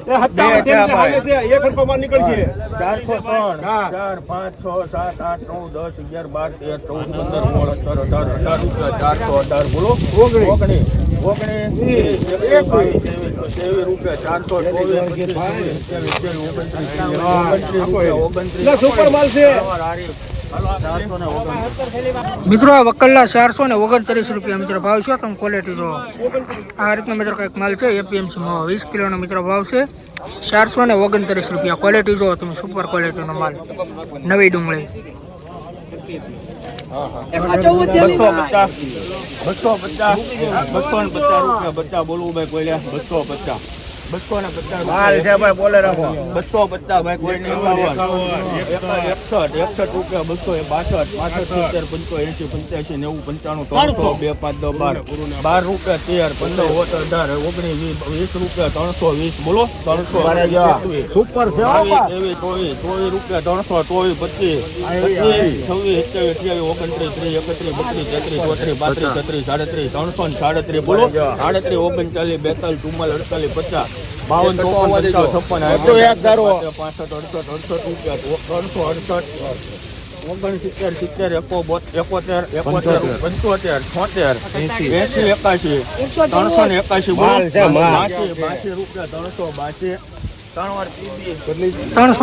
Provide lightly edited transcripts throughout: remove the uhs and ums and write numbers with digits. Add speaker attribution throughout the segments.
Speaker 1: એક હરખો નીકળશે
Speaker 2: 403 4 5 6 7 8 9 10 11 12 13 14 15 16 17 18 418 બોલો 19
Speaker 1: સુપર માલ છે
Speaker 3: મિત્રો આ વકલ્લા 429 રૂપિયા મિત્રો ભાવ છે. તમે ક્વોલિટી જો આ રીતનો મિત્રો કંઈક માલ છે. એપીએમસી 20 કિલોનો મિત્રો ભાવ છે 429 રૂપિયા. ક્વોલિટી જો તમે સુપર ક્વોલિટીનો માલ નવી ડુંગળી
Speaker 2: 250 રૂપિયા બચ્ચા બોલવું ભાઈ કોઈ 250 250 છે ભાઈ બોલે રાખો 250 ભાઈ કોઈ 61 રૂપિયા 262 65 70 85 90 85 90 300 2 5 10 12 12 રૂપિયા 13 15 17 18 19 20 રૂપિયા 320 બોલો 300 સુપર છે 24 રૂપિયા 324 25 26 27 28 29 30 31 32 33 34 35 36 બોલો 38 39 40 42 44 45 52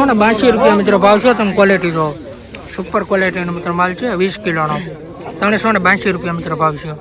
Speaker 2: 56
Speaker 3: રૂપિયા મિત્રો ભાવ છે. તમે ક્વોલિટી જો સુપર ક્વોલિટીનો મિત્રો માલ છે 20 કિલોનો 382 રૂપિયા મિત્રો ભાવ છે.